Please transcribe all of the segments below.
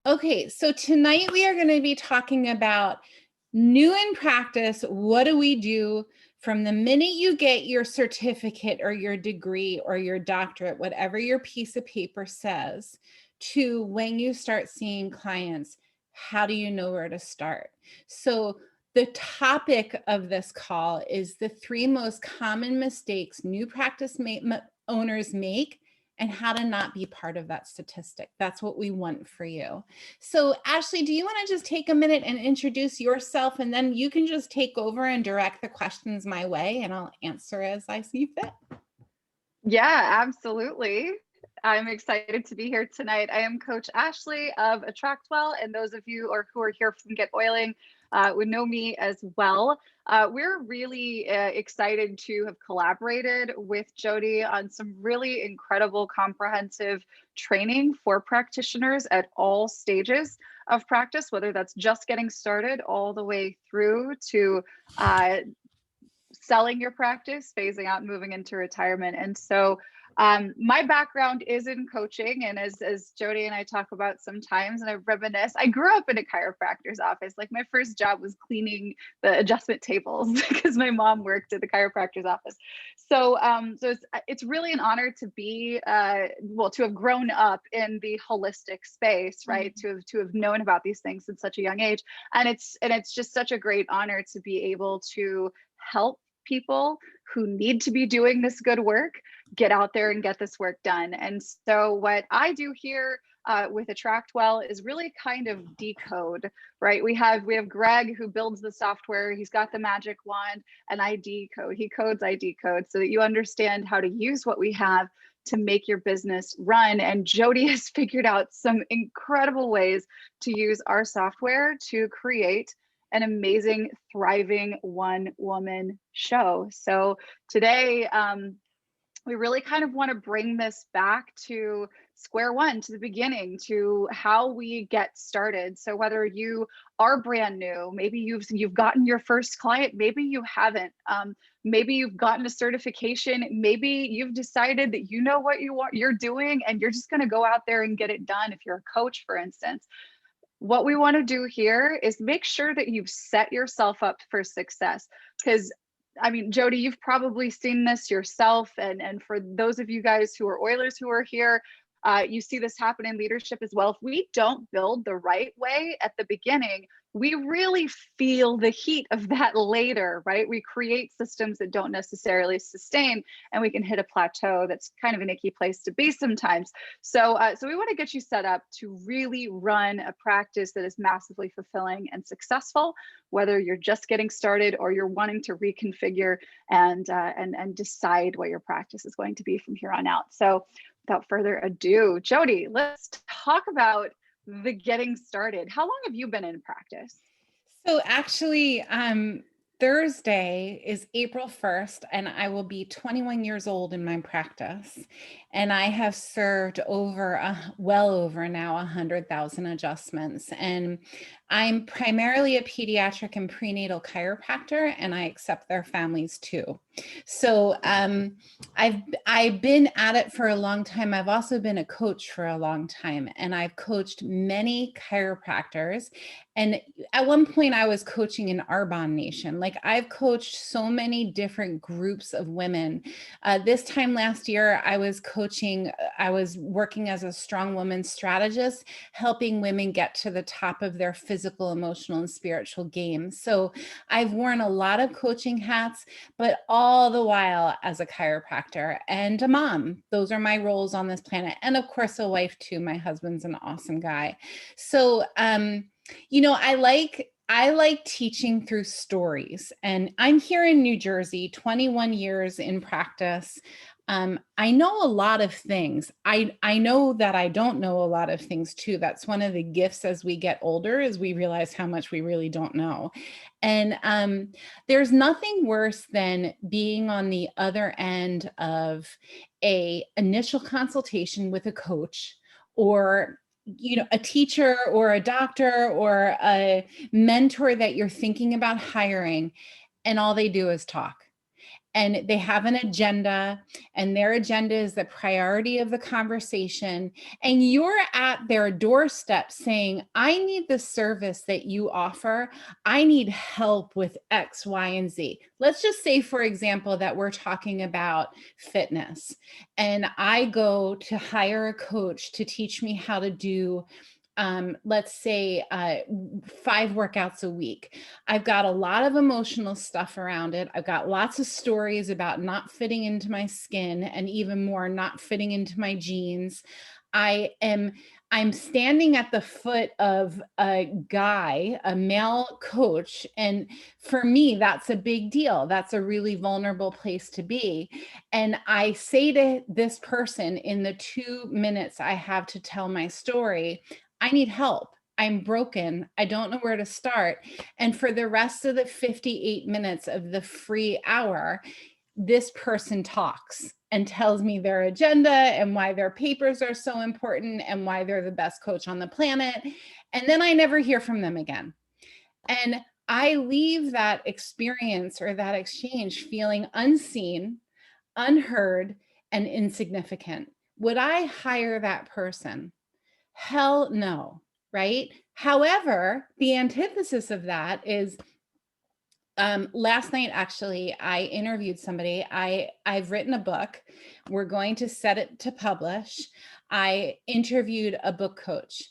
Okay, so tonight we are going to be talking about new in practice. What do we do from the minute you get your certificate or your degree or your doctorate, whatever your piece of paper says, to when you start seeing clients? How do you know where to start? So the topic of this call is the 3 most common mistakes new practice owners make and how to not be part of that statistic. That's what we want for you. So Ashley, do you want to just take a minute and introduce yourself, and then you can just take over and direct the questions my way and I'll answer as I see fit. Yeah, absolutely. I'm excited to be here tonight. I am Coach Ashley of Attractwell, and those of you who are here from Get Oiling would know me as well. We're really excited to have collaborated with Jody on some really incredible comprehensive training for practitioners at all stages of practice, whether that's just getting started all the way through to selling your practice, phasing out, and moving into retirement. And so my background is in coaching. And as Jody and I talk about sometimes, and I reminisce, I grew up in a chiropractor's office. Like my first job was cleaning the adjustment tables because my mom worked at the chiropractor's office. So, it's really an honor to be, to have grown up in the holistic space, right? Mm-hmm. To have known about these things at such a young age. And it's just such a great honor to be able to help people who need to be doing this good work get out there and get this work done. And so what I do here with Attractwell is really kind of decode, right? We have Greg who builds the software. He's got the magic wand, and I decode. He codes, I decode, so that you understand how to use what we have to make your business run. And Jody has figured out some incredible ways to use our software to create an amazing, thriving one-woman show. So today, we really kind of want to bring this back to square one, to the beginning, to how we get started. So whether you are brand new, maybe you've gotten your first client, maybe you haven't, maybe you've gotten a certification, maybe you've decided that you know what you're doing and you're just going to go out there and get it done. If you're a coach, for instance. What we want to do here is make sure that you've set yourself up for success. Because, I mean, Jody, you've probably seen this yourself. And for those of you guys who are Oilers who are here, you see this happen in leadership as well. If we don't build the right way at the beginning, we really feel the heat of that later, right? We create systems that don't necessarily sustain, and we can hit a plateau that's kind of an icky place to be sometimes. So we want to get you set up to really run a practice that is massively fulfilling and successful, whether you're just getting started or you're wanting to reconfigure and decide what your practice is going to be from here on out. So without further ado, Jody, let's talk about the getting started. How long have you been in practice? So actually, Thursday is April 1st, and I will be 21 years old in my practice. And I have served well over now 100,000 adjustments. And I'm primarily a pediatric and prenatal chiropractor, and I accept their families too. So I've been at it for a long time. I've also been a coach for a long time, and I've coached many chiropractors. And at one point I was coaching in Arbonne Nation. Like, I've coached so many different groups of women. This time last year, I was working as a strong woman strategist, helping women get to the top of their physical, emotional, and spiritual game. So I've worn a lot of coaching hats, but all the while as a chiropractor and a mom. Those are my roles on this planet. And of course, a wife too. My husband's an awesome guy. So, I like teaching through stories, and I'm here in New Jersey, 21 years in practice. I know a lot of things. I know that I don't know a lot of things too. That's one of the gifts as we get older, is we realize how much we really don't know. And there's nothing worse than being on the other end of a initial consultation with a coach, or a teacher or a doctor or a mentor that you're thinking about hiring, and all they do is talk. and they have an agenda, and their agenda is the priority of the conversation, and you're at their doorstep saying, I need the service that you offer. I need help with X, Y, and Z. Let's just say, for example, that we're talking about fitness, and I go to hire a coach to teach me how to do let's say 5 workouts a week. I've got a lot of emotional stuff around it. I've got lots of stories about not fitting into my skin, and even more, not fitting into my jeans. I am I'm standing at the foot of a guy, a male coach, and for me that's a big deal. That's a really vulnerable place to be. And I say to this person in the 2 minutes I have to tell my story, I need help. I'm broken. I don't know where to start. And for the rest of the 58 minutes of the free hour, this person talks and tells me their agenda and why their papers are so important and why they're the best coach on the planet. And then I never hear from them again. And I leave that experience or that exchange feeling unseen, unheard, and insignificant. Would I hire that person? Hell no, right? However, the antithesis of that is last night actually I interviewed somebody. I've written a book. We're going to set it to publish. I interviewed a book coach.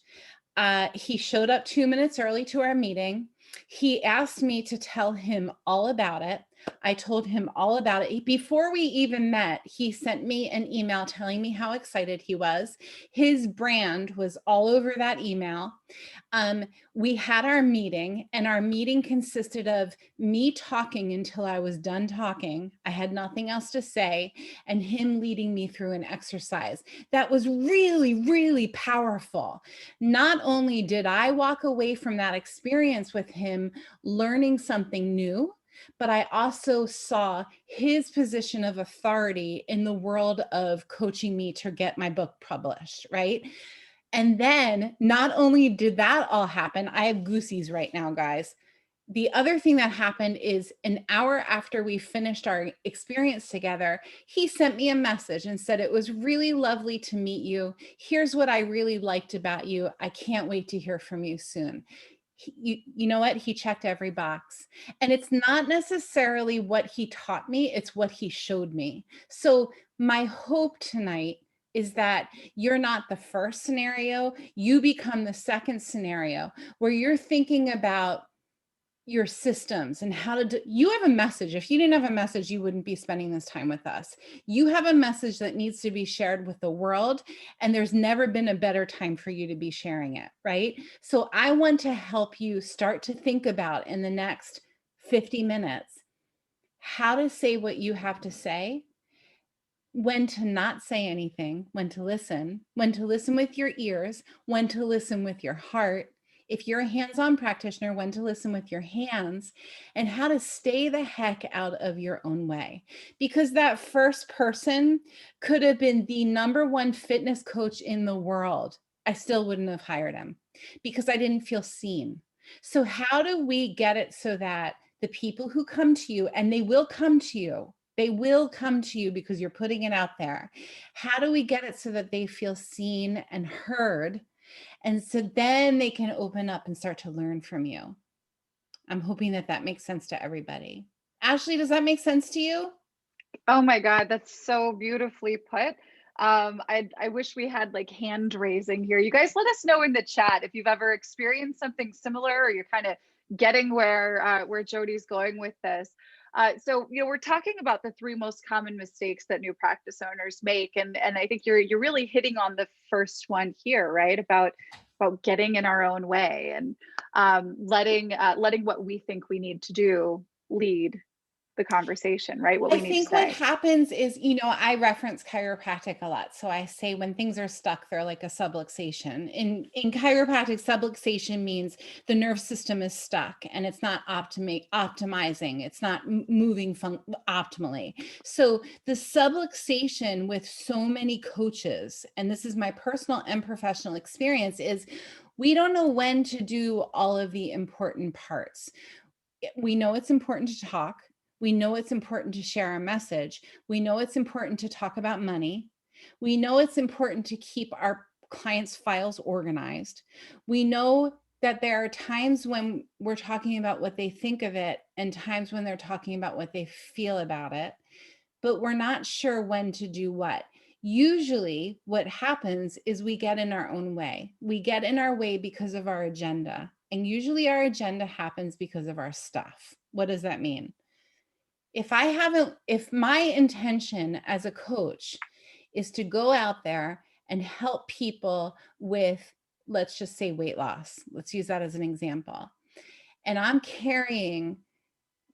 He showed up 2 minutes early to our meeting. He asked me to tell him all about it. I told him all about it. Before we even met, he sent me an email telling me how excited he was. His brand was all over that email. We had our meeting, and our meeting consisted of me talking until I was done talking. I had nothing else to say, and him leading me through an exercise that was really, really powerful. Not only did I walk away from that experience with him learning something new, but I also saw his position of authority in the world of coaching me to get my book published, right? And then not only did that all happen, I have goosies right now, guys. The other thing that happened is an hour after we finished our experience together, he sent me a message and said, it was really lovely to meet you. Here's what I really liked about you. I can't wait to hear from you soon. You know what? He checked every box. And it's not necessarily what he taught me, it's what he showed me. So my hope tonight is that you're not the first scenario, you become the second scenario where you're thinking about your systems and how to do. You have a message. If you didn't have a message, you wouldn't be spending this time with us. You have a message that needs to be shared with the world, and there's never been a better time for you to be sharing it, right? So I want to help you start to think about in the next 50 minutes how to say what you have to say, when to not say anything, when to listen with your ears, when to listen with your heart. If you're a hands-on practitioner, when to listen with your hands, and how to stay the heck out of your own way. Because that first person could have been the #1 fitness coach in the world. I still wouldn't have hired him because I didn't feel seen. So how do we get it so that the people who come to you, and they will come to you, they will come to you because you're putting it out there. How do we get it so that they feel seen and heard? And so then they can open up and start to learn from you. I'm hoping that that makes sense to everybody. Ashley, does that make sense to you? Oh my God, that's so beautifully put. I wish we had like hand raising here. You guys let us know in the chat if you've ever experienced something similar, or you're kind of getting where Jody's going with this. So we're talking about the three most common mistakes that new practice owners make, and I think you're really hitting on the first one here, right? About getting in our own way and letting what we think we need to do lead the conversation, right? What I we need to think what say. happens is, I reference chiropractic a lot. So I say when things are stuck, they're like a subluxation. In chiropractic, subluxation means the nerve system is stuck and it's not optimizing. It's not moving optimally. So the subluxation with so many coaches, and this is my personal and professional experience, is we don't know when to do all of the important parts. We know it's important to talk. We know it's important to share our message. We know it's important to talk about money. We know it's important to keep our clients' files organized. We know that there are times when we're talking about what they think of it and times when they're talking about what they feel about it, but we're not sure when to do what. Usually what happens is we get in our own way. We get in our way because of our agenda. And usually our agenda happens because of our stuff. What does that mean? If my intention as a coach is to go out there and help people with, let's just say, weight loss, let's use that as an example, and I'm carrying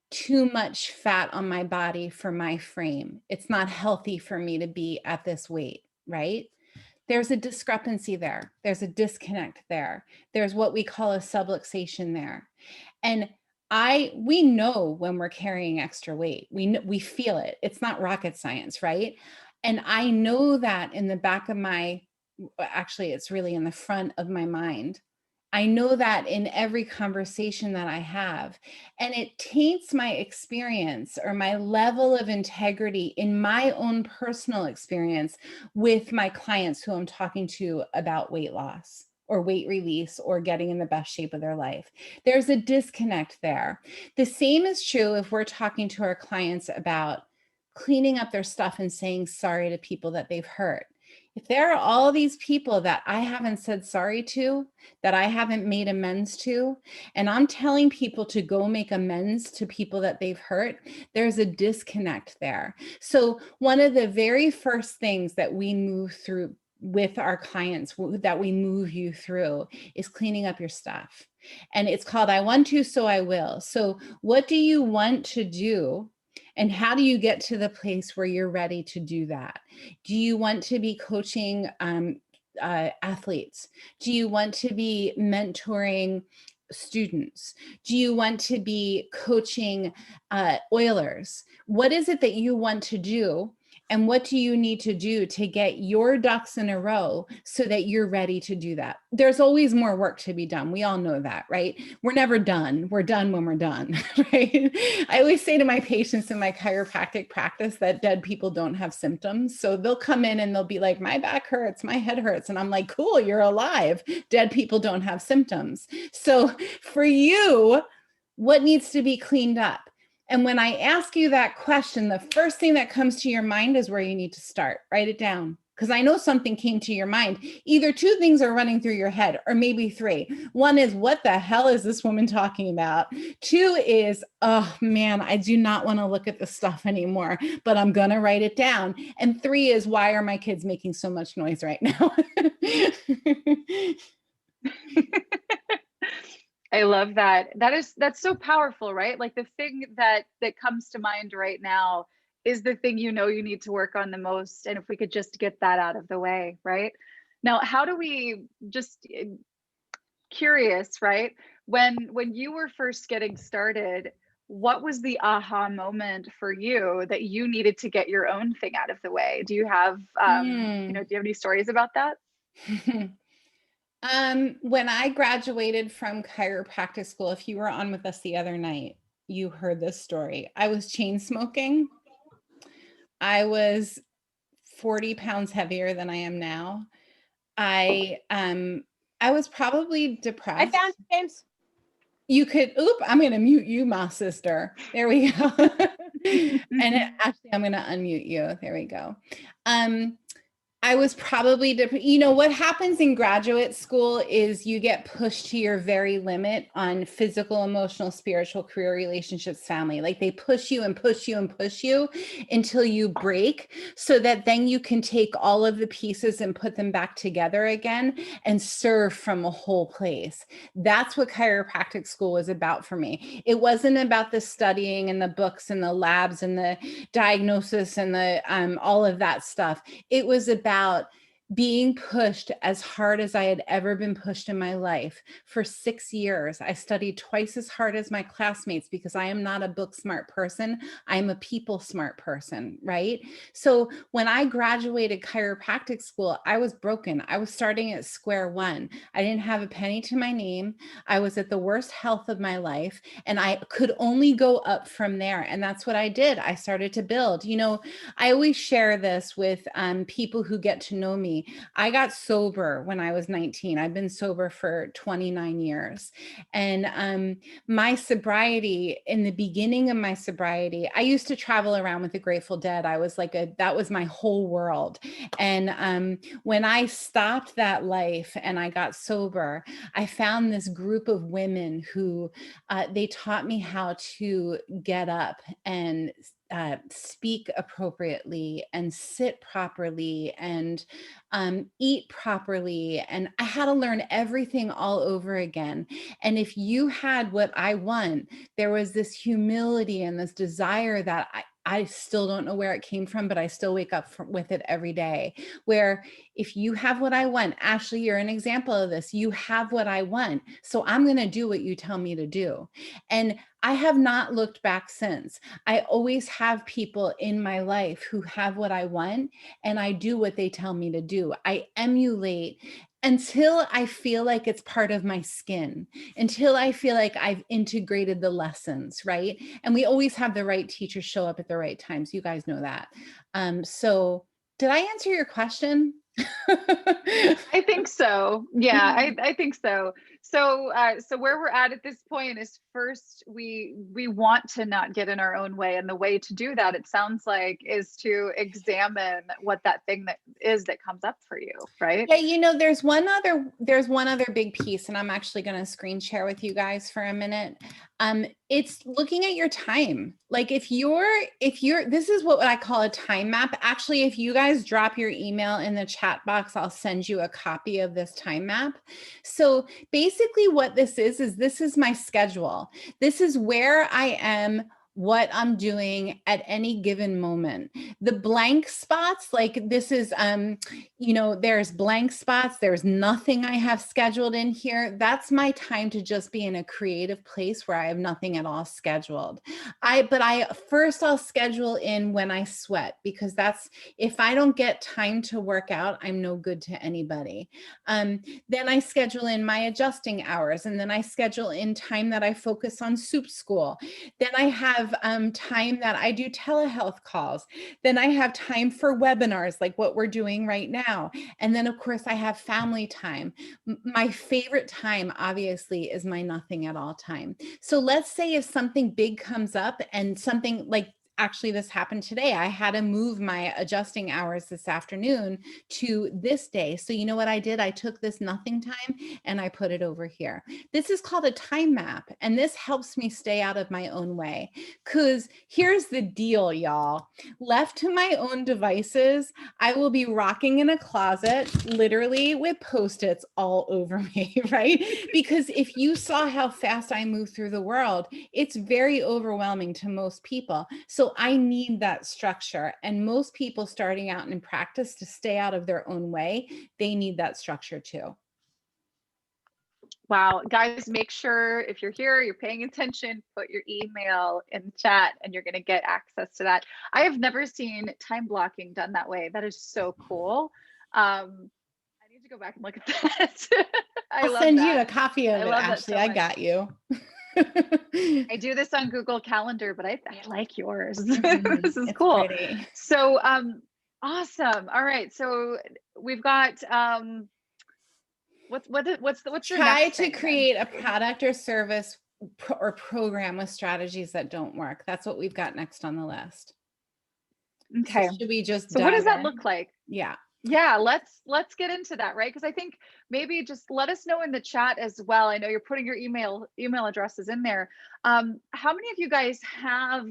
too much fat on my body for my frame, it's not healthy for me to be at this weight, right? There's a discrepancy there. There's a disconnect there. There's what we call a subluxation there. And we know when we're carrying extra weight. We feel it. It's not rocket science, right? And I know that in the back of actually, it's really in the front of my mind. I know that in every conversation that I have, and it taints my experience or my level of integrity in my own personal experience with my clients who I'm talking to about weight loss or weight release or getting in the best shape of their life. There's a disconnect there. The same is true if we're talking to our clients about cleaning up their stuff and saying sorry to people that they've hurt. If there are all these people that I haven't said sorry to, that I haven't made amends to, and I'm telling people to go make amends to people that they've hurt, there's a disconnect there. So one of the very first things that we move through with our clients, that we move you through, is cleaning up your stuff. And it's called I Want to, so I will. So what do you want to do? And how do you get to the place where you're ready to do that? Do you want to be coaching athletes? Do you want to be mentoring students? Do you want to be coaching oilers? What is it that you want to do? And what do you need to do to get your ducks in a row so that you're ready to do that? There's always more work to be done. We all know that, right? We're never done. We're done when we're done, right? I always say to my patients in my chiropractic practice that dead people don't have symptoms. So they'll come in and they'll be like, my back hurts, my head hurts. And I'm like, cool, you're alive. Dead people don't have symptoms. So for you, what needs to be cleaned up? And when I ask you that question, the first thing that comes to your mind is where you need to start. Write it down. Because I know something came to your mind. Either two things are running through your head, or maybe three. One is, what the hell is this woman talking about? Two is, oh man, I do not want to look at this stuff anymore, but I'm going to write it down. And three is, why are my kids making so much noise right now? I love that. That's so powerful, right? Like the thing that comes to mind right now is the thing you know you need to work on the most. And if we could just get that out of the way, right? Now, how do we just curious, right? When you were first getting started, what was the aha moment for you that you needed to get your own thing out of the way? Do you have do you have any stories about that? When I graduated from chiropractic school, if you were on with us the other night, you heard this story. I was chain smoking. I was 40 pounds heavier than I am now. I was probably I depressed. found James. You could, I'm going to mute you, my sister. There we go. And actually, I'm going to unmute you. There we go. I was probably, what happens in graduate school is you get pushed to your very limit on physical, emotional, spiritual, career, relationships, family. Like they push you and push you and push you until you break, so that then you can take all of the pieces and put them back together again and serve from a whole place. That's what chiropractic school was about for me. It wasn't about the studying and the books and the labs and the diagnosis and the all of that stuff. It was about being pushed as hard as I had ever been pushed in my life for 6 years. I studied twice as hard as my classmates because I am not a book smart person. I'm a people smart person, right? So when I graduated chiropractic school, I was broken. I was starting at square one. I didn't have a penny to my name. I was at the worst health of my life, and I could only go up from there. And that's what I did. I started to build. I always share this with people who get to know me. I got sober when I was 19. I've been sober for 29 years. And my sobriety, in the beginning of my sobriety, I used to travel around with the Grateful Dead. I was that was my whole world. And when I stopped that life and I got sober, I found this group of women who they taught me how to get up and speak appropriately and sit properly and eat properly. And I had to learn everything all over again. And if you had what I want, there was this humility and this desire that I still don't know where it came from, but I still wake up with it every day. Where if you have what I want, Ashley, you're an example of this. You have what I want. So I'm going to do what you tell me to do. And I have not looked back since. I always have people in my life who have what I want, and I do what they tell me to do. I emulate until I feel like it's part of my skin, until I feel like I've integrated the lessons, right? And we always have the right teachers show up at the right times. You guys know that. So did I answer your question? I think so. Yeah, I think so. So where we're at this point is, first we want to not get in our own way, and the way to do that, it sounds like, is to examine what that thing that is that comes up for you, right? Yeah, there's one other big piece, and I'm actually going to screen share with you guys for a minute. It's looking at your time. Like if you're this is what I call a time map. Actually, if you guys drop your email in the chat box, I'll send you a copy of this time map. So basically what this is my schedule. This is where I am, what I'm doing at any given moment. The blank spots, like this is there's blank spots, there's nothing I have scheduled in here. That's my time to just be in a creative place where I have nothing at all scheduled. I'll schedule in when I sweat, because that's, if I don't get time to work out, I'm no good to anybody. Then I schedule in my adjusting hours, and then I schedule in time that I focus on soup school. Then I have time that I do telehealth calls. Then I have time for webinars like what we're doing right now. And then, of course, I have family time. My favorite time, obviously, is my nothing at all time. So let's say if something big comes up, and something like, actually this happened today, I had to move my adjusting hours this afternoon to this day. So you know what I did? I took this nothing time and I put it over here. This is called a time map, and this helps me stay out of my own way. Because here's the deal, y'all. Left to my own devices, I will be rocking in a closet, literally with Post-its all over me, right? Because if you saw how fast I move through the world, it's very overwhelming to most people. So I need that structure. And most people starting out in practice, to stay out of their own way, they need that structure too. Wow, guys, make sure if you're here, you're paying attention, put your email in chat and you're going to get access to that. I have never seen time blocking done that way. That is so cool. I need to go back and look at that. I I'll love send you that. a copy I of it, love that Ashley. so I much. got you. I do this on Google Calendar, but I like yours. Mhm. This is It's cool. pretty. So, awesome. All right. So we've got what's your Try next to thing then? create a product or service or program with strategies that don't work. That's what we've got next on the list. So Okay. should we just So what does dive that in? look like? Yeah. Yeah, let's get into that, right? Because I think maybe just let us know in the chat as well. I know you're putting your email addresses in there. How many of you guys have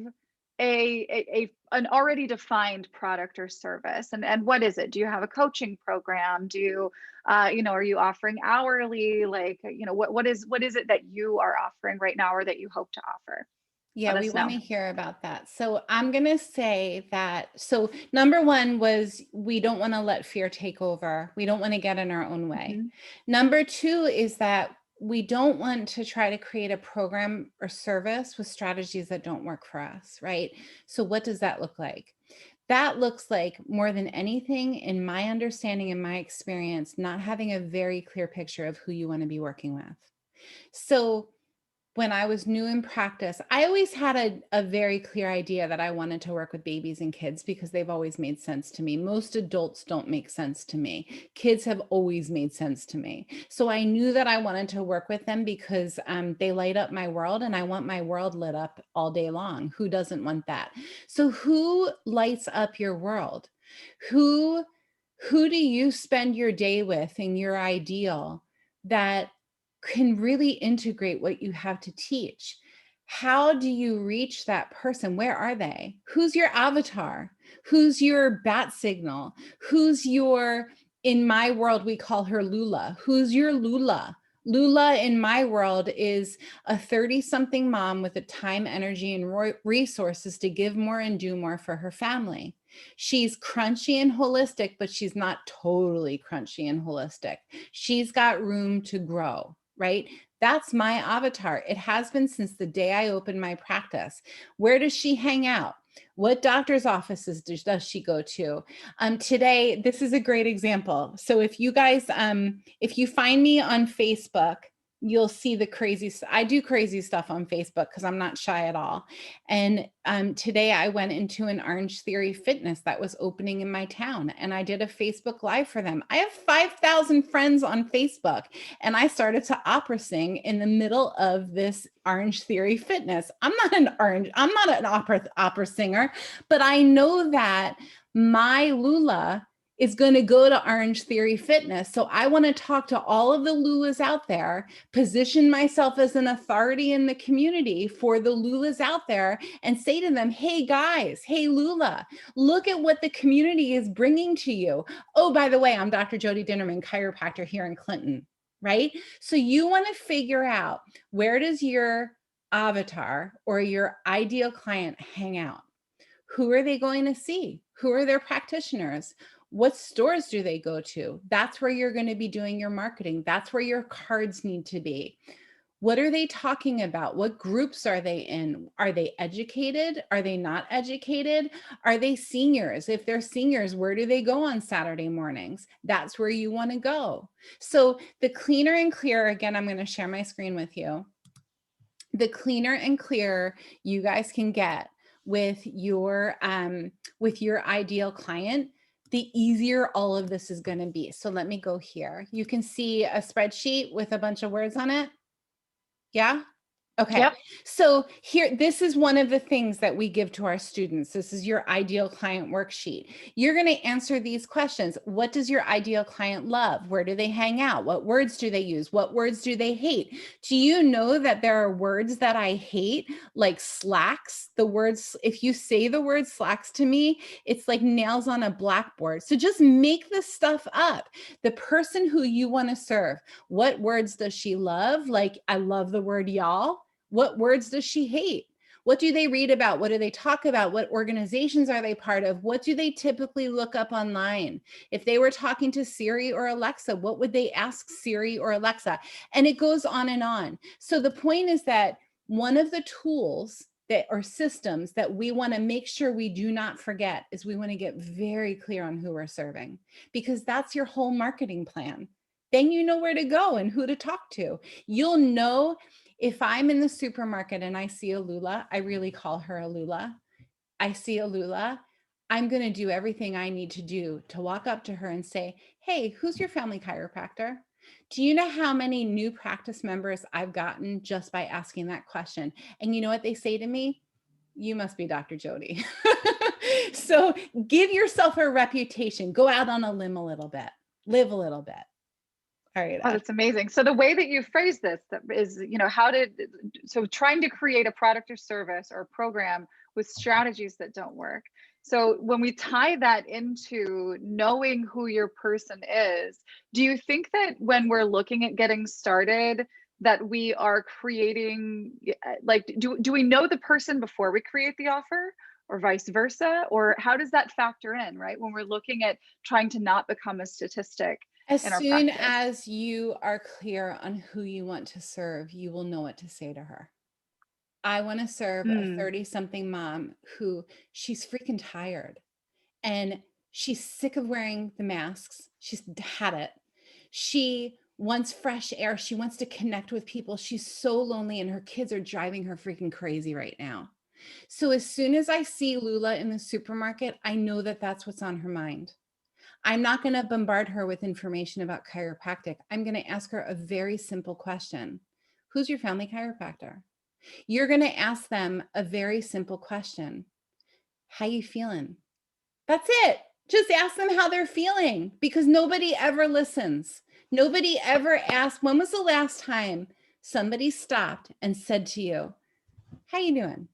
an already defined product or service, and what is it? Do you have a coaching program? Do you are you offering hourly? Like, what is it that you are offering right now, or that you hope to offer? Yeah, Let we us want know. to hear about that. So I'm going to say that. So, number one was we don't want to let fear take over. We don't want to get in our own way. Hmm. Number two is that we don't want to try to create a program or service with strategies that don't work for us, right? So, what does that look like? That looks like, more than anything, in my understanding and my experience, not having a very clear picture of who you want to be working with. So, when I was new in practice, I always had a very clear idea that I wanted to work with babies and kids because they've always made sense to me. Most adults don't make sense to me. Kids have always made sense to me. So I knew that I wanted to work with them because they light up my world, and I want my world lit up all day long. Who doesn't want that? So who lights up your world? Who who do you spend your day with in your ideal that can really integrate what you have to teach? How do you reach that person? Where are they? Who's your avatar? Who's your bat signal? Who's your, in my world, we call her Lula. Who's your Lula? Lula in my world is a 30-something mom with the time, energy, and resources to give more and do more for her family. She's crunchy and holistic, but she's not totally crunchy and holistic. She's got room to grow, right? That's my avatar. It has been since the day I opened my practice. Where does she hang out? What doctor's offices does she go to? Today, this is a great example. So if you guys, if you find me on Facebook, you'll see the crazy. I do crazy stuff on Facebook because I'm not shy at all. And today I went into an Orange Theory Fitness that was opening in my town, and I did a Facebook Live for them. I have 5,000 friends on Facebook, and I started to opera sing in the middle of this Orange Theory Fitness. I'm not an opera singer, but I know that my Lula is going to go to Orange Theory Fitness. So I want to talk to all of the Lulas out there, position myself as an authority in the community for the Lulas out there, and say to them, hey guys, hey Lula, look at what the community is bringing to you. Oh, by the way, I'm Dr. Jody Dinnerman, chiropractor here in Clinton, right? So you want to figure out, where does your avatar or your ideal client hang out? Who are they going to see? Who are their practitioners? What stores do they go to? That's where you're going to be doing your marketing. That's where your cards need to be. What are they talking about? What groups are they in? Are they educated? Are they not educated? Are they seniors? If they're seniors, where do they go on Saturday mornings? That's where you want to go. So the cleaner and clearer, again, I'm going to share my screen with you. The cleaner and clearer you guys can get with your ideal client, the easier all of this is going to be. So let me go here. You can see a spreadsheet with a bunch of words on it. Yeah. Okay. Yep. So here, this is one of the things that we give to our students. This is your ideal client worksheet. You're going to answer these questions. What does your ideal client love? Where do they hang out? What words do they use? What words do they hate? Do you know that there are words that I hate, like slacks? The words, if you say the word slacks to me, it's like nails on a blackboard. So just make this stuff up. The person who you want to serve, what words does she love? Like, I love the word y'all. What words does she hate? What do they read about? What do they talk about? What organizations are they part of? What do they typically look up online? If they were talking to Siri or Alexa, what would they ask Siri or Alexa? And it goes on and on. So the point is that one of the tools that or systems that we want to make sure we do not forget is we want to get very clear on who we're serving, because that's your whole marketing plan. Then you know where to go and who to talk to. You'll know. If I'm in the supermarket and I see a Lula, I really call her a Lula. I see a Lula, I'm going to do everything I need to do to walk up to her and say, hey, who's your family chiropractor? Do you know how many new practice members I've gotten just by asking that question? And you know what they say to me? You must be Dr. Jody. So give yourself a reputation. Go out on a limb a little bit. Live a little bit. All right, Oh, Ash. that's amazing. So the way that you phrase this that is, so trying to create a product or service or program with strategies that don't work. So when we tie that into knowing who your person is, do you think that when we're looking at getting started, that we are creating, like, do we know the person before we create the offer, or vice versa? Or how does that factor in, right? When we're looking at trying to not become a statistic As in our soon practice. as you are clear on who you want to serve, you will know what to say to her. I want to serve a Mm, 30-something mom who she's freaking tired and she's sick of wearing the masks. She's had it. She wants fresh air. She wants to connect with people. She's so lonely and her kids are driving her freaking crazy right now. So as soon as I see Lula in the supermarket, I know that that's what's on her mind. I'm not going to bombard her with information about chiropractic. I'm going to ask her a very simple question. Who's your family chiropractor? You're going to ask them a very simple question. How you feeling? That's it. Just ask them how they're feeling, because nobody ever listens. Nobody ever asks, when was the last time somebody stopped and said to you, how you doing?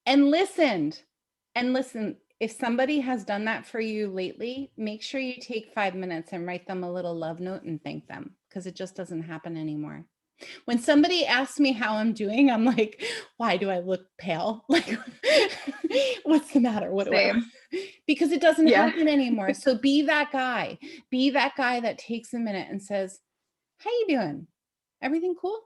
And listened. And listen, if somebody has done that for you lately, make sure you take 5 minutes and write them a little love note and thank them, because it just doesn't happen anymore. When somebody asks me how I'm doing, I'm like, why do I look pale? Like, what's the matter? What do I? same. Because it doesn't Yeah. happen anymore. So be that guy. Be that guy that takes a minute and says, how you doing? Everything cool?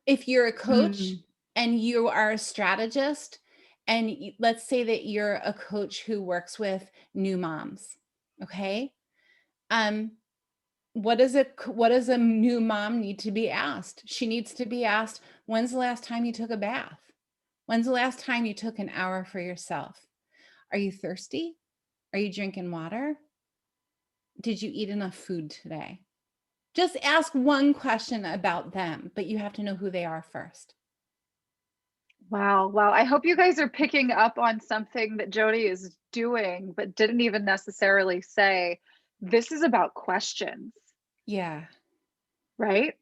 If you're a coach Mm. and you are a strategist, and let's say that you're a coach who works with new moms, okay? Um, what does a new mom need to be asked? She needs to be asked, when's the last time you took a bath? When's the last time you took an hour for yourself? Are you thirsty? Are you drinking water? Did you eat enough food today? Just ask one question about them, but you have to know who they are first. Wow. Wow. I hope you guys are picking up on something that Jody is doing, but didn't even necessarily say. This is about questions, Yeah. right?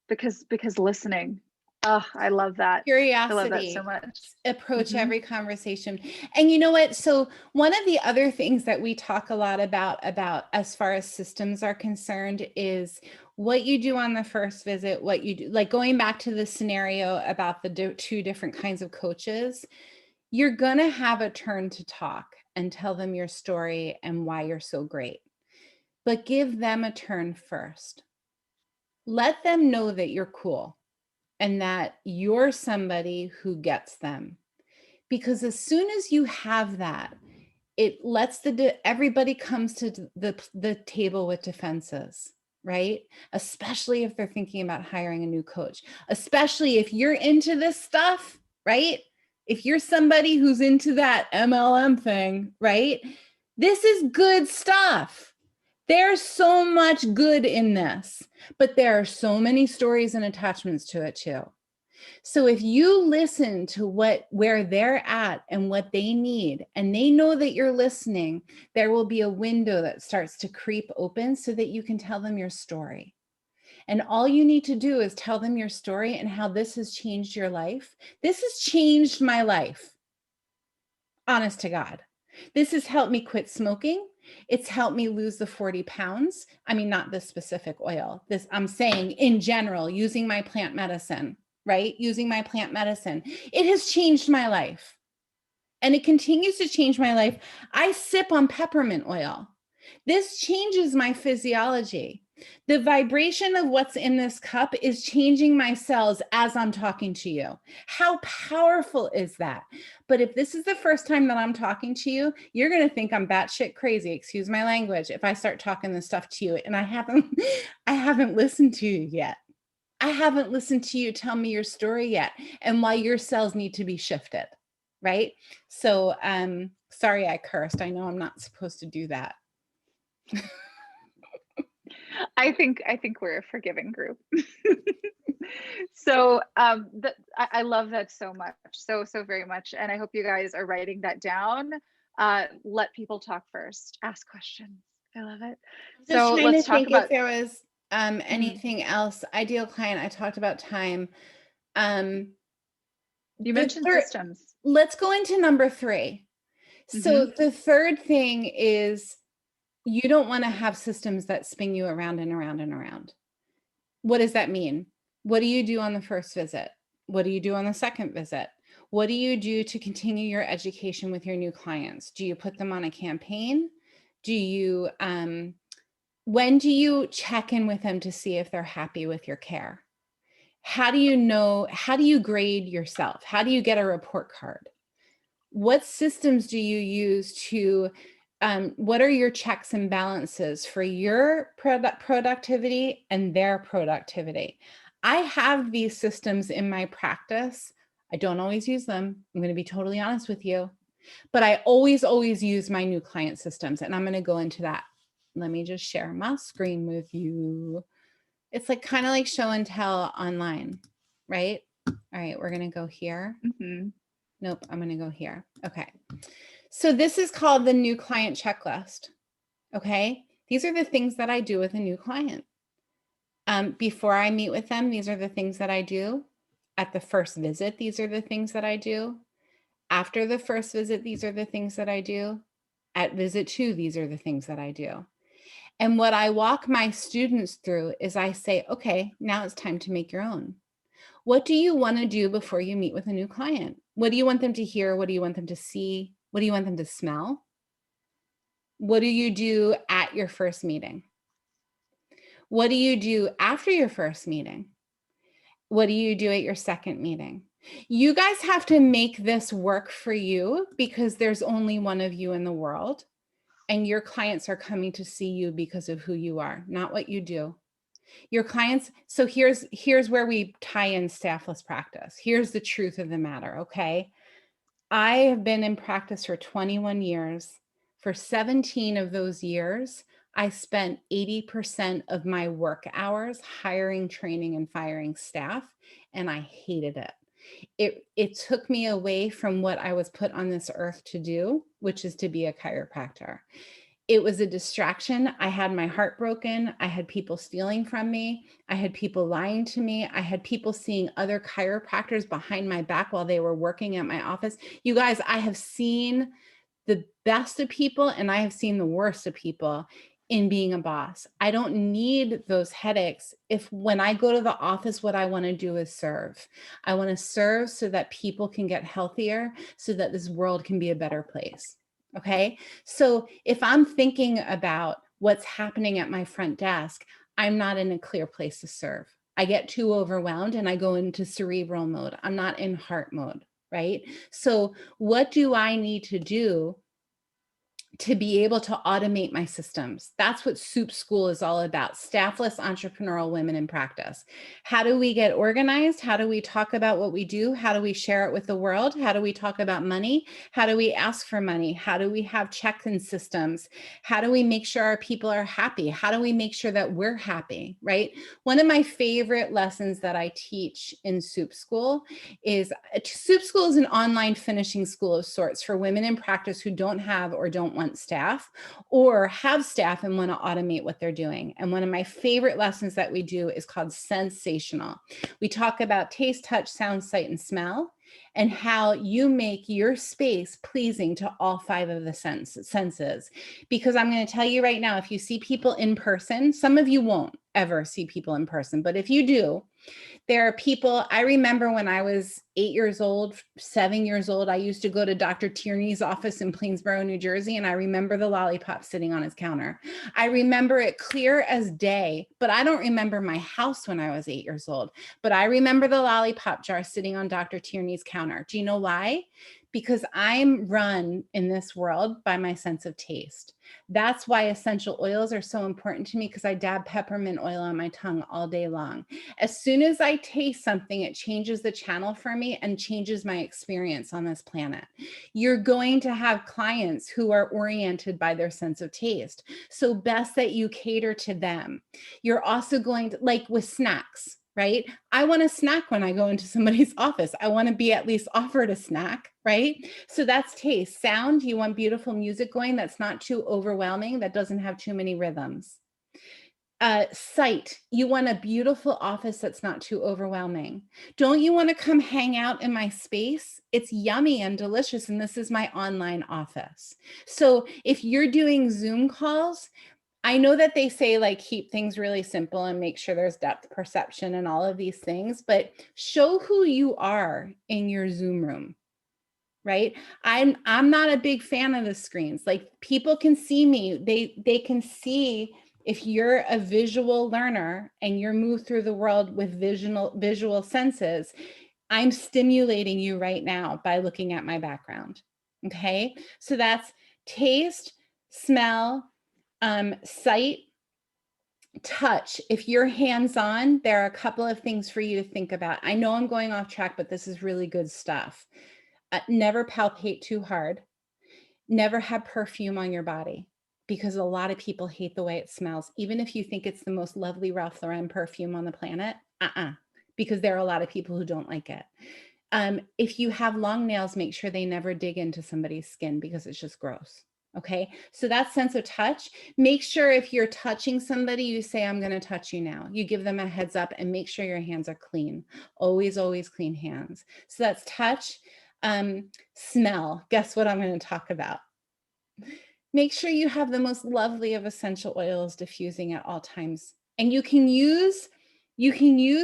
Because listening. Oh, I love that. I love that so Curiosity. much. Approach Hmm. every conversation. And you know what? So one of the other things that we talk a lot about as far as systems are concerned is what you do on the first visit, what you do, like going back to the scenario about the two different kinds of coaches, you're going to have a turn to talk and tell them your story and why you're so great. But give them a turn first. Let them know that you're cool and that you're somebody who gets them. Because as soon as you have that, it lets everybody comes to the table with defenses, right? Especially if they're thinking about hiring a new coach, especially if you're into this stuff, right? If you're somebody who's into that MLM thing, right? This is good stuff. There's so much good in this, but there are so many stories and attachments to it too. So if you listen to where they're at and what they need, and they know that you're listening, there will be a window that starts to creep open so that you can tell them your story. And all you need to do is tell them your story and how this has changed your life. This has changed my life. Honest to God. This has helped me quit smoking. It's helped me lose the 40 pounds. I mean, not this specific oil. This, I'm saying in general, using my plant medicine, right? Using my plant medicine. It has changed my life. And it continues to change my life. I sip on peppermint oil. This changes my physiology. The vibration of what's in this cup is changing my cells as I'm talking to you. How powerful is that? But if this is the first time that I'm talking to you, you're going to think I'm batshit crazy. Excuse my language. If I start talking this stuff to you, and I haven't, I haven't listened to you yet. I haven't listened to you tell me your story yet, and why your cells need to be shifted. Right? So, sorry, I cursed. I know I'm not supposed to do that. I think we're a forgiving group. So I love that so much, so very much, and I hope you guys are writing that down. Let people talk first, ask questions. I love it. I'm just So trying to let's talk think if about. there was Mm, anything else. Ideal client, I talked about time. Um, you the mentioned third, systems. let's go into number 3. Hmm. So the third thing is You don't want to have systems that spin you around and around and around. What does that mean? What do you do on the first visit? What do you do on the second visit? What do you do to continue your education with your new clients? Do you put them on a campaign? Do you, when do you check in with them to see if they're happy with your care? How do you know, how do you grade yourself? How do you get a report card? What systems do you use to, what are your checks and balances for your productivity and their productivity? I have these systems in my practice. I don't always use them. I'm going to be totally honest with you, but I always use my new client systems. And I'm going to go into that. Let me just share my screen with you. It's like kind of like show and tell online, right? All right, we're going to go here. Mm-hmm. Nope, I'm going to go here. Okay. So this is called the new client checklist. Okay. These are the things that I do with a new client. Before I meet with them, these are the things that I do. At the first visit, these are the things that I do. After the first visit, these are the things that I do. At visit 2, these are the things that I do. And what I walk my students through is I say, okay, now it's time to make your own. What do you want to do before you meet with a new client? What do you want them to hear? What do you want them to see? What do you want them to smell? What do you do at your first meeting? What do you do after your first meeting? What do you do at your second meeting? You guys have to make this work for you because there's only one of you in the world, and your clients are coming to see you because of who you are, not what you do. Your clients, so here's where we tie in staffless practice. Here's the truth of the matter, okay? I have been in practice for 21 years. For 17 of those years, I spent 80% of my work hours hiring, training, and firing staff, and I hated it. It took me away from what I was put on this earth to do, which is to be a chiropractor. It was a distraction. I had my heart broken. I had people stealing from me. I had people lying to me. I had people seeing other chiropractors behind my back while they were working at my office. You guys, I have seen the best of people and I have seen the worst of people in being a boss. I don't need those headaches if when I go to the office, what I want to do is serve. I want to serve so that people can get healthier, so that this world can be a better place. Okay. So if I'm thinking about what's happening at my front desk, I'm not in a clear place to serve. I get too overwhelmed and I go into cerebral mode. I'm not in heart mode, right? So what do I need to do to be able to automate my systems? That's what Soup School is all about. Staffless entrepreneurial women in practice. How do we get organized? How do we talk about what we do? How do we share it with the world? How do we talk about money? How do we ask for money? How do we have check-in systems? How do we make sure our people are happy? How do we make sure that we're happy, right? One of my favorite lessons that I teach in Soup School is Soup School is an online finishing school of sorts for women in practice who don't have or don't want staff, or have staff and want to automate what they're doing. And one of my favorite lessons that we do is called sensational. We talk about taste, touch, sound, sight, and smell, and how you make your space pleasing to all 5 of the senses. Because I'm going to tell you right now, if you see people in person, some of you won't ever see people in person, but if you do, there are people, I remember when I was 8 years old, 7 years old, I used to go to Dr. Tierney's office in Plainsboro, New Jersey, and I remember the lollipop sitting on his counter. I remember it clear as day, but I don't remember my house when I was 8 years old. But I remember the lollipop jar sitting on Dr. Tierney's counter. Do you know why? Because I'm run in this world by my sense of taste. That's why essential oils are so important to me, because I dab peppermint oil on my tongue all day long. As soon as I taste something, it changes the channel for me and changes my experience on this planet. You're going to have clients who are oriented by their sense of taste. So best that you cater to them. You're also going to, like with snacks, right? I want a snack when I go into somebody's office. I want to be at least offered a snack, right? So that's taste. Sound, you want beautiful music going that's not too overwhelming, that doesn't have too many rhythms. Site. You want a beautiful office that's not too overwhelming. Don't you want to come hang out in my space? It's yummy and delicious, and this is my online office. So if you're doing Zoom calls, I know that they say like keep things really simple and make sure there's depth perception and all of these things, but show who you are in your Zoom room, right? I'm not a big fan of the screens. Like people can see me. They can see if you're a visual learner and you're moved through the world with visual senses. I'm stimulating you right now by looking at my background. Okay? So that's taste, smell, sight, touch. If you're hands-on, there are a couple of things for you to think about. I know I'm going off track, but this is really good stuff. Never palpate too hard. Never have perfume on your body because a lot of people hate the way it smells. Even if you think it's the most lovely Ralph Lauren perfume on the planet, because there are a lot of people who don't like it. If you have long nails, make sure they never dig into somebody's skin because it's just gross. Okay, so that sense of touch. Make sure if you're touching somebody, you say, I'm going to touch you now. You give them a heads up and make sure your hands are clean. Always, always clean hands. So that's touch. Smell. Guess what I'm going to talk about? Make sure you have the most lovely of essential oils diffusing at all times. And you can use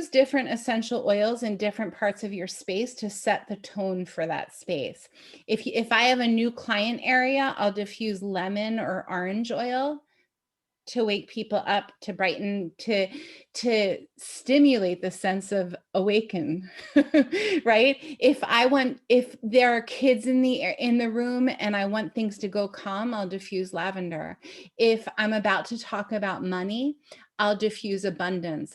different essential oils in different parts of your space to set the tone for that space. If I have a new client area, I'll diffuse lemon or orange oil to wake people up, to brighten, to stimulate the sense of awaken. Right? If there are kids in the room and I want things to go calm, I'll diffuse lavender. If I'm about to talk about money, I'll diffuse abundance.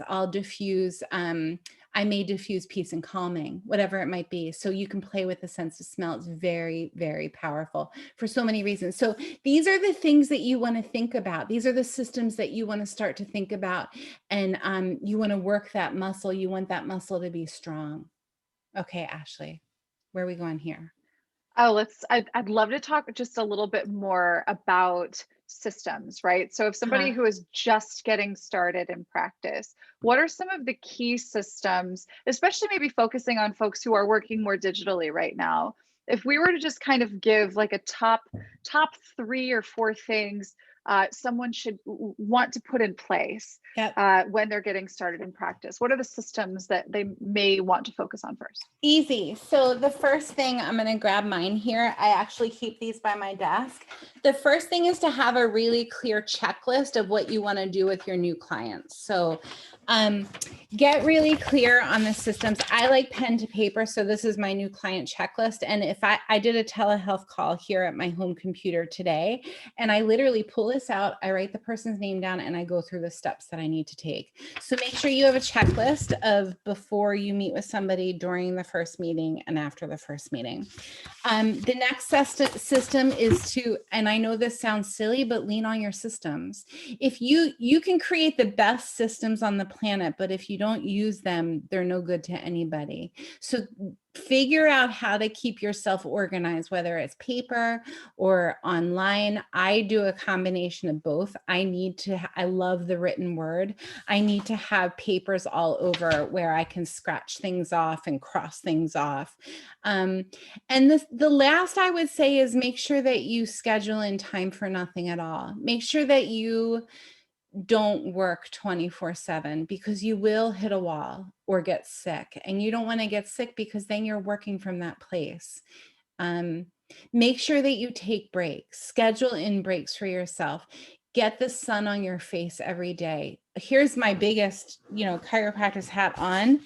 I may diffuse peace and calming, whatever it might be. So you can play with the sense of smell. It's very, very powerful for so many reasons. So these are the things that you want to think about. These are the systems that you want to start to think about. And you want to work that muscle. You want that muscle to be strong. Okay, Ashley, where are we going here? Oh, I'd love to talk just a little bit more about systems, right? So if somebody Uh-huh. who is just getting started in practice, what are some of the key systems, especially maybe focusing on folks who are working more digitally right now? If we were to just kind of give like a top 3 or 4 things someone should want to put in place Yep. when they're getting started in practice, what are the systems that they may want to focus on first? Easy. So the first thing, I'm going to grab mine here. I actually keep these by my desk. The first thing is to have a really clear checklist of what you want to do with your new clients. So get really clear on the systems. I like pen to paper. So this is my new client checklist. And if I did a telehealth call here at my home computer today, and I literally pull this out, I write the person's name down and I go through the steps that I need to take. So make sure you have a checklist of before you meet with somebody, during the first meeting, and after the first meeting. The next system is to, and I know this sounds silly, but lean on your systems. If you can create the best systems on the planet, but if you don't use them, they're no good to anybody. So figure out how to keep yourself organized, whether it's paper or online. I do a combination of both. I love the written word. I need to have papers all over where I can scratch things off and cross things off. And the last I would say is make sure that you schedule in time for nothing at all. Make sure that you don't work 24/7 because you will hit a wall or get sick. And you don't want to get sick because then you're working from that place. Um, Make sure that you take breaks, schedule in breaks for yourself. Get the sun on your face every day. Here's my biggest, chiropractic hat on.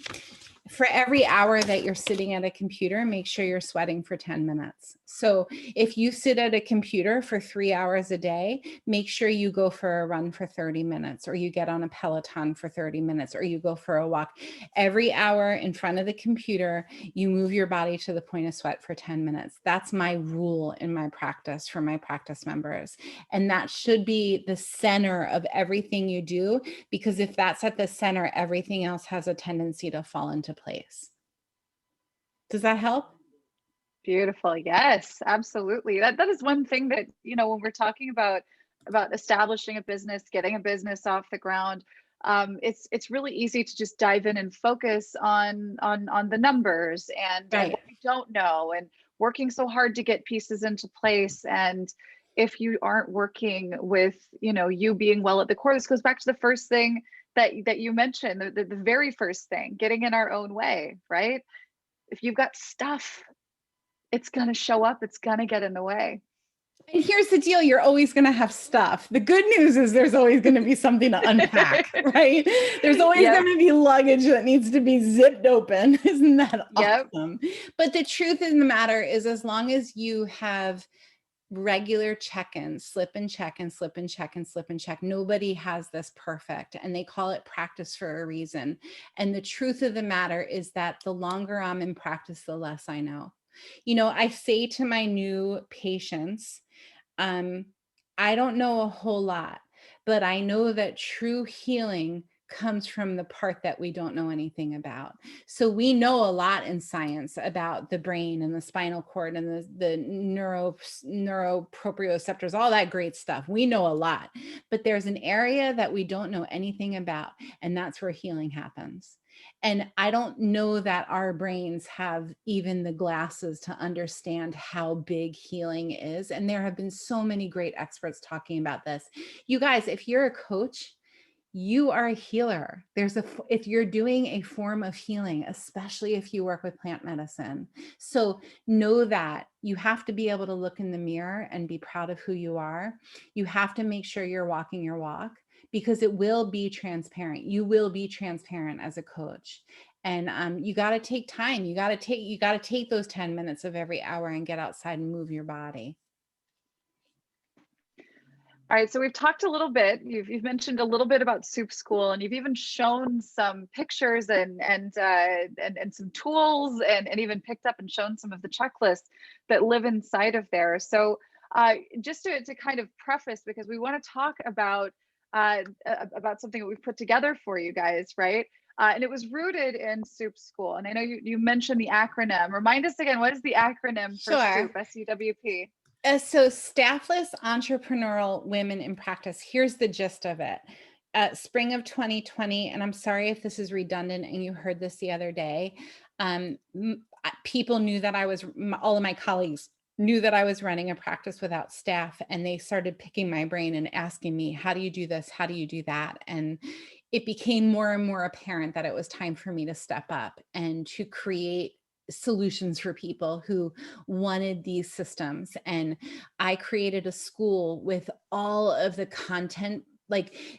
For every hour that you're sitting at a computer, make sure you're sweating for 10 minutes. So if you sit at a computer for 3 hours a day, make sure you go for a run for 30 minutes, or you get on a Peloton for 30 minutes, or you go for a walk. Every hour in front of the computer, you move your body to the point of sweat for 10 minutes. That's my rule in my practice for my practice members. And that should be the center of everything you do, because if that's at the center, everything else has a tendency to fall into place. Does that help? Beautiful. Yes, absolutely. That is one thing that, when we're talking about about establishing a business, getting a business off the ground, it's really easy to just dive in and focus on the numbers and Right. what we don't know, and working so hard to get pieces into place. And if you aren't working with, you being well at the core, this goes back to the first thing that you mentioned, the very first thing, getting in our own way, right? If you've got stuff, it's going to show up, it's going to get in the way. And here's the deal, you're always going to have stuff. The good news is there's always going to be something to unpack, right? There's always Yep. going to be luggage that needs to be zipped open. Isn't that Yep. awesome? But the truth of the matter is, as long as you have regular check-ins, slip and check and slip and check and slip and check. Nobody has this perfect, and they call it practice for a reason. And the truth of the matter is that the longer I'm in practice, the less I know. I say to my new patients, um, I don't know a whole lot, but I know that true healing comes from the part that we don't know anything about. So we know a lot in science about the brain and the spinal cord and the neuroproprioceptors, all that great stuff. We know a lot, but there's an area that we don't know anything about, and that's where healing happens. And I don't know that our brains have even the glasses to understand how big healing is. And there have been so many great experts talking about this. You guys, if you're a coach, you are a healer. If you're doing a form of healing, especially if you work with plant medicine. So know that you have to be able to look in the mirror and be proud of who you are. You have to make sure you're walking your walk, because it will be transparent. You will be transparent as a coach. And you got to take time. You got to take those 10 minutes of every hour and get outside and move your body. All right, so we've talked a little bit. You've mentioned a little bit about Soup School, and you've even shown some pictures and some tools, and even picked up and shown some of the checklists that live inside of there. So just to kind of preface, because we want to talk about something that we've put together for you guys, right? And it was rooted in Soup School. And I know you mentioned the acronym. Remind us again, what is the acronym for Sure. SOUP? SEWP. So staffless entrepreneurial women in practice. Here's the gist of it. Spring of 2020, and I'm sorry if this is redundant and you heard this the other day. People knew that all of my colleagues knew that I was running a practice without staff, and they started picking my brain and asking me, how do you do this? How do you do that? And it became more and more apparent that it was time for me to step up and to create solutions for people who wanted these systems. And I created a school with all of the content.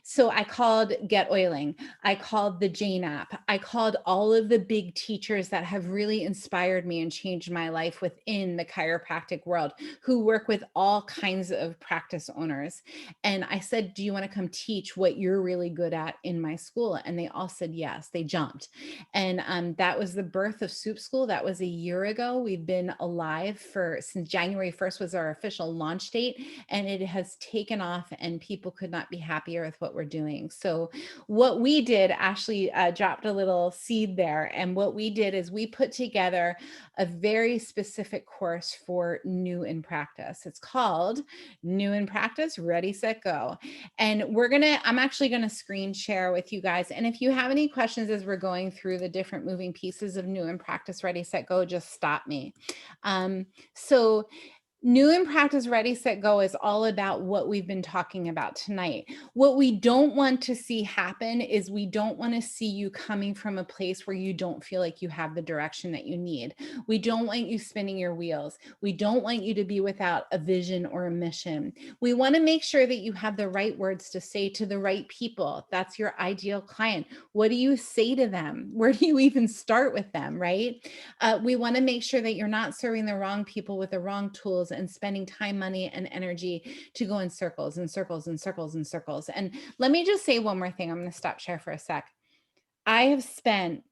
So I called Get Oiling, I called the Jane app, I called all of the big teachers that have really inspired me and changed my life within the chiropractic world, who work with all kinds of practice owners. And I said, do you want to come teach what you're really good at in my school? And they all said yes. They jumped. And that was the birth of Soup School. That was a year ago. We've been alive since January 1st was our official launch date, and it has taken off, and people could not be happier with what we're doing. So what we did, Ashley dropped a little seed there. And what we did is we put together a very specific course for new in practice. It's called New in Practice, Ready, Set, Go. And I'm actually going to screen share with you guys. And if you have any questions as we're going through the different moving pieces of New in Practice, Ready, Set, Go, just stop me. So New in Practice, Ready, Set, Go is all about what we've been talking about tonight. What we don't want to see happen is we don't want to see you coming from a place where you don't feel like you have the direction that you need. We don't want you spinning your wheels. We don't want you to be without a vision or a mission. We want to make sure that you have the right words to say to the right people. That's your ideal client. What do you say to them? Where do you even start with them, right? We want to make sure that you're not serving the wrong people with the wrong tools and spending time, money, and energy to go in circles and circles and circles and circles. And let me just say one more thing. I'm going to stop share for a sec. I have spent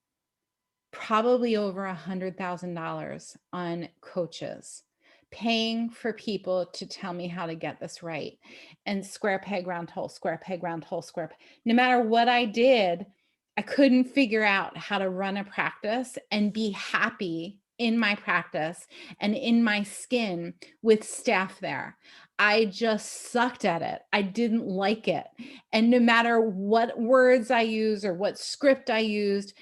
probably over $100,000 on coaches, paying for people to tell me how to get this right. And square peg, round hole, square peg, round hole, square peg. No matter what I did, I couldn't figure out how to run a practice and be happy in my practice and in my skin with staff there. I just sucked at it. I didn't like it. And no matter what words I use or what script I used,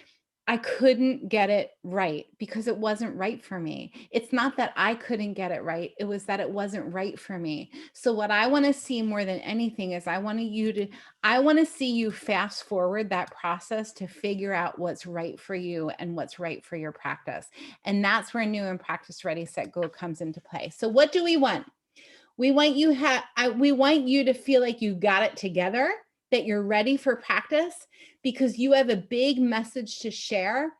I couldn't get it right because it wasn't right for me. It's not that I couldn't get it right, it was that it wasn't right for me. So what I wanna see more than anything is I wanna see you fast forward that process to figure out what's right for you and what's right for your practice. And that's where new and practice ready, set, go comes into play. So what do we want? We want you to feel like you got it together, that you're ready for practice because you have a big message to share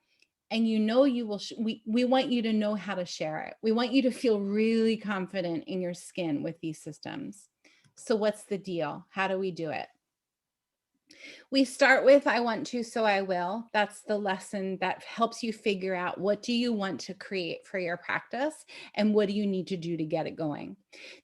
and you know you will we want you to know how to share it. We want you to feel really confident in your skin with these systems. So what's the deal? How do we do it? We start with I want to, so I will. That's the lesson that helps you figure out what do you want to create for your practice and what do you need to do to get it going.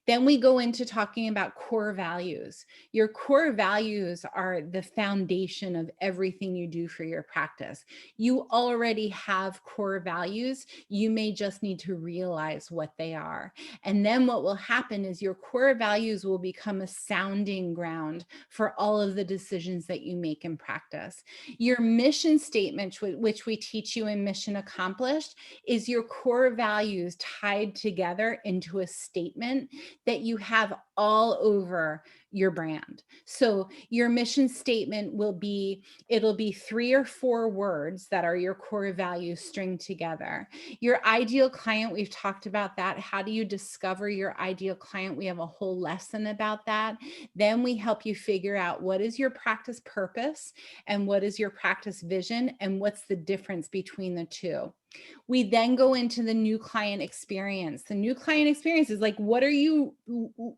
Then we go into talking about core values. Your core values are the foundation of everything you do for your practice. You already have core values. You may just need to realize what they are. And then what will happen is your core values will become a sounding ground for all of the decisions that you make in practice. Your mission statement, which we teach you in Mission Accomplished, is your core values tied together into a statement that you have all over your brand. So your mission statement it'll be 3 or 4 words that are your core values stringed together. Your ideal client, we've talked about that. How do you discover your ideal client? We have a whole lesson about that. Then we help you figure out what is your practice purpose and what is your practice vision and what's the difference between the two. We then go into the new client experience. The new client experience is like, what are you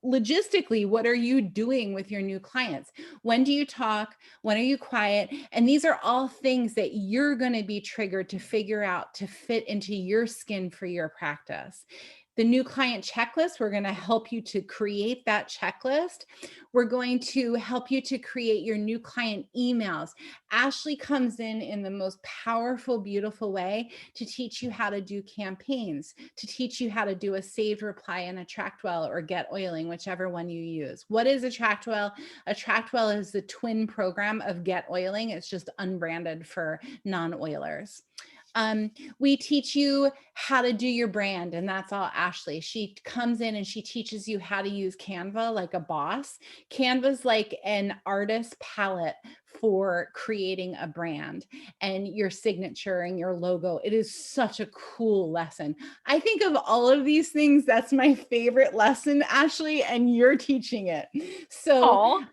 logistically, what are you doing with your new clients? When do you talk? When are you quiet? And these are all things that you're going to be triggered to figure out to fit into your skin for your practice. The new client checklist, we're going to help you to create that checklist. We're going to help you to create your new client emails. Ashley comes in the most powerful, beautiful way to teach you how to do campaigns, to teach you how to do a saved reply and attract well or get oiling, whichever one you use. What is attract well? Attract well is the twin program of get oiling. It's just unbranded for non-oilers. We teach you how to do your brand, and that's all Ashley. She comes in and she teaches you how to use Canva like a boss. Canva's like an artist palette for creating a brand and your signature and your logo. It is such a cool lesson. I think of all of these things, that's my favorite lesson, Ashley, and you're teaching it. So Oh,